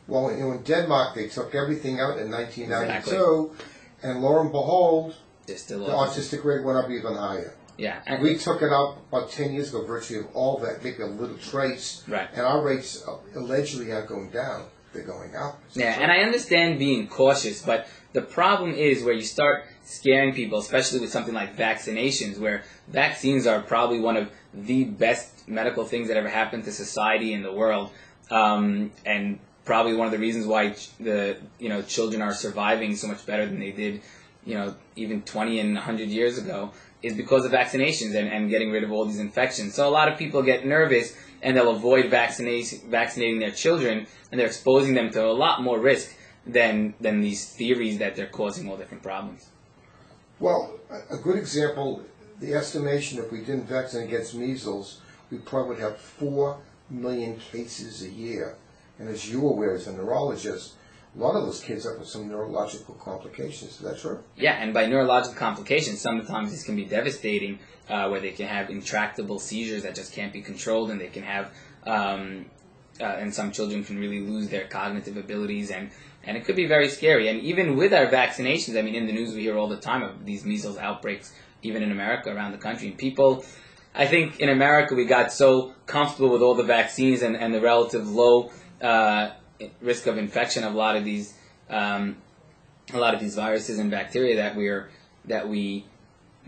Well, in Denmark, they took everything out in 1992, and lo and behold, the autistic rate went up even higher. Yeah, we took it out about 10 years ago, virtually all that, maybe a little trace, and our rates allegedly are going down. They're going up. Yeah, and I understand being cautious, but the problem is where you start scaring people, especially with something like vaccinations, where vaccines are probably one of the best medical things that ever happened to society in the world, and probably one of the reasons why children are surviving so much better than they did, even 20 and 100 years ago, is because of vaccinations and getting rid of all these infections. So a lot of people get nervous and they'll avoid vaccinating their children, and they're exposing them to a lot more risk than these theories that they're causing all different problems. Well, a good example, the estimation if we didn't vaccinate against measles, we probably would have 4 million cases a year. And as you're aware as a neurologist, a lot of those kids have some neurological complications. Is that true? Yeah, and by neurological complications, sometimes this can be devastating, where they can have intractable seizures that just can't be controlled, and they can have, and some children can really lose their cognitive abilities, and it could be very scary. And even with our vaccinations, I mean, in the news we hear all the time of these measles outbreaks, even in America, around the country. And people, I think in America we got so comfortable with all the vaccines and the relative low risk of infection of a lot of these viruses and bacteria that we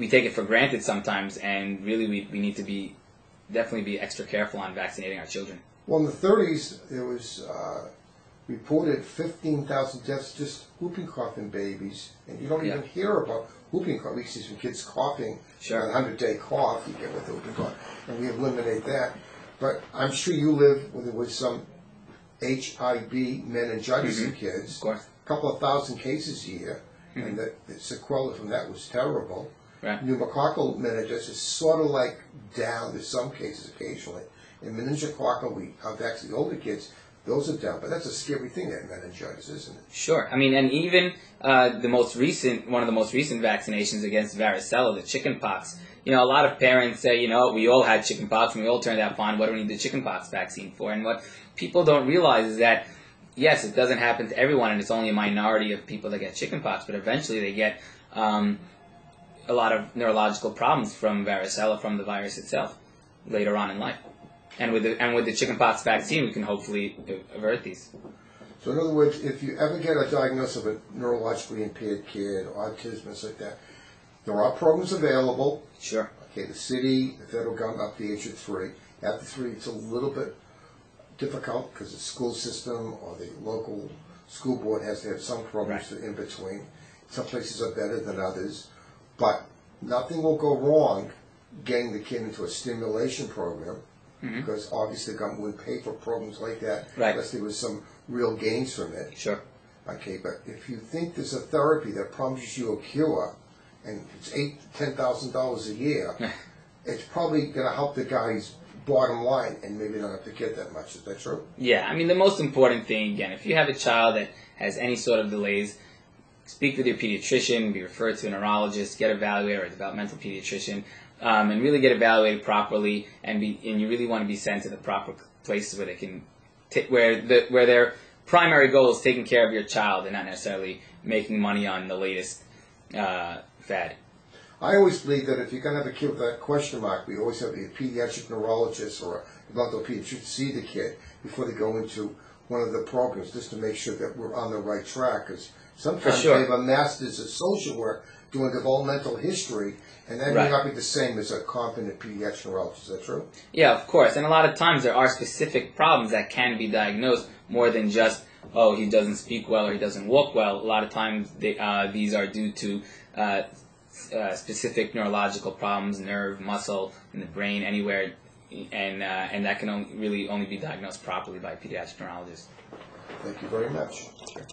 take it for granted sometimes, and really we need to definitely be extra careful on vaccinating our children. Well, in the 30s, there was reported 15,000 deaths just whooping cough in babies, and you don't even hear about whooping cough. We see some kids coughing, a 100-day cough, you get with the whooping cough, and we eliminate that. But I'm sure you live with some HIV meningitis in kids, of course. a couple of thousand cases a year, and the sequelae from that was terrible. Right. Pneumococcal meningitis is sort of like down in some cases occasionally. In meningococcal, we have actually older kids, those are down, but that's a scary thing, that meningitis, isn't it? Sure. I mean, and even one of the most recent vaccinations against varicella, the chickenpox. A lot of parents say, we all had chickenpox and we all turned out fine. What do we need the chickenpox vaccine for? And what people don't realize is that, yes, it doesn't happen to everyone, and it's only a minority of people that get chickenpox, but eventually they get a lot of neurological problems from varicella, from the virus itself, later on in life. And with the chickenpox vaccine, we can hopefully avert these. So in other words, if you ever get a diagnosis of a neurologically impaired kid, autism, and like that, there are programs available. Sure. Okay, the city, the federal government, up to the age of 3. After 3, it's a little bit difficult because the school system or the local school board has to have some programs in between. Some places are better than others, but nothing will go wrong getting the kid into a stimulation program, because obviously the government would pay for programs like that unless there was some real gains from it. Sure. Okay, but if you think there's a therapy that promises you a cure, and it's $8,000-$10,000 a year, it's probably going to help the guy's bottom line, and maybe not have to get that much. Is that true? Yeah, I mean, the most important thing, again, if you have a child that has any sort of delays, speak with your pediatrician, be referred to a neurologist, get evaluated, or a developmental pediatrician, and really get evaluated properly, and you really want to be sent to the proper places where they can, where their primary goal is taking care of your child and not necessarily making money on the latest fad. I always believe that if you're going to have a kid with that question mark, we always have a pediatric neurologist or a developmental pediatrician see the kid before they go into one of the programs, just to make sure that we're on the right track. Because sometimes they have a master's in social work doing developmental history, and that may not be the same as a competent pediatric neurologist. Is that true? Yeah, of course. And a lot of times there are specific problems that can be diagnosed more than just, oh, he doesn't speak well or he doesn't walk well. A lot of times these are due to specific neurological problems, nerve, muscle, in the brain, anywhere, and that can really only be diagnosed properly by a pediatric neurologist. Thank you very much. Sure.